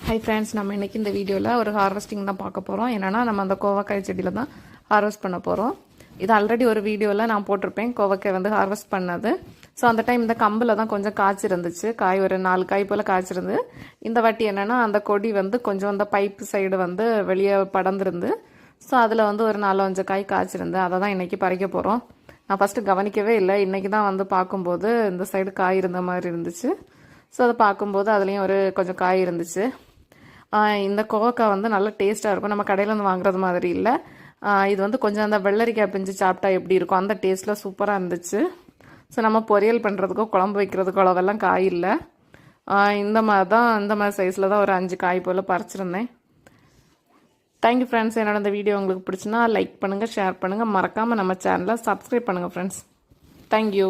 Hi friends, நம்ம இன்றைக்கி இந்த வீடியோவில் ஒரு ஹார்வெஸ்டிங் தான் பார்க்க போகிறோம். என்னென்னா நம்ம அந்த கோவக்காய் செடியில் தான் ஹார்வெஸ்ட் பண்ண போகிறோம். இது ஆல்ரெடி ஒரு வீடியோவில் நான் போட்டிருப்பேன் கோவக்காய் வந்து ஹார்வெஸ்ட் பண்ணது. ஸோ அந்த டைம் இந்த கம்பில் தான் கொஞ்சம் காய்ச்சிருந்துச்சு. காய் ஒரு 4 காய் போல் காய்ச்சிருந்து. இந்த வாட்டி என்னென்னா அந்த கொடி வந்து கொஞ்சம் அந்த பைப்பு சைடு வந்து வெளியே படர்ந்துருந்து. ஸோ அதில் வந்து ஒரு 4-5 காய் காய்ச்சிருந்து. அதை தான் இன்றைக்கி பறிக்க போகிறோம். நான் ஃபஸ்ட்டு கவனிக்கவே இல்லை. இன்றைக்கி தான் வந்து பார்க்கும்போது இந்த சைடு காய் இருந்த மாதிரி இருந்துச்சு. ஸோ அதை பார்க்கும்போது அதுலேயும் ஒரு கொஞ்சம் காய் இருந்துச்சு. இந்த கோவக்காய் வந்து நல்ல டேஸ்ட்டாக இருக்கும். நம்ம கடையில் வந்து வாங்குறது மாதிரி இல்லை. இது வந்து கொஞ்சம் அந்த வெள்ளரிக்காய் பிஞ்சு சாப்பிட்டா எப்படி இருக்கும் அந்த டேஸ்ட்டில் சூப்பராக இருந்துச்சு. ஸோ நம்ம பொரியல் பண்ணுறதுக்கோ குழம்பு வைக்கிறதுக்கோ அளவெல்லாம் காய் இல்லை. இந்த மாதிரி சைஸில் தான் ஒரு 5 காய் போல் பறிச்சிருந்தேன். Thank you friends. என்னோட இந்த வீடியோ உங்களுக்கு பிடிச்சினா லைக் பண்ணுங்கள், ஷேர் பண்ணுங்கள், மறக்காமல் நம்ம சேனலை சப்ஸ்கிரைப் பண்ணுங்கள் ஃப்ரெண்ட்ஸ். தேங்க்யூ.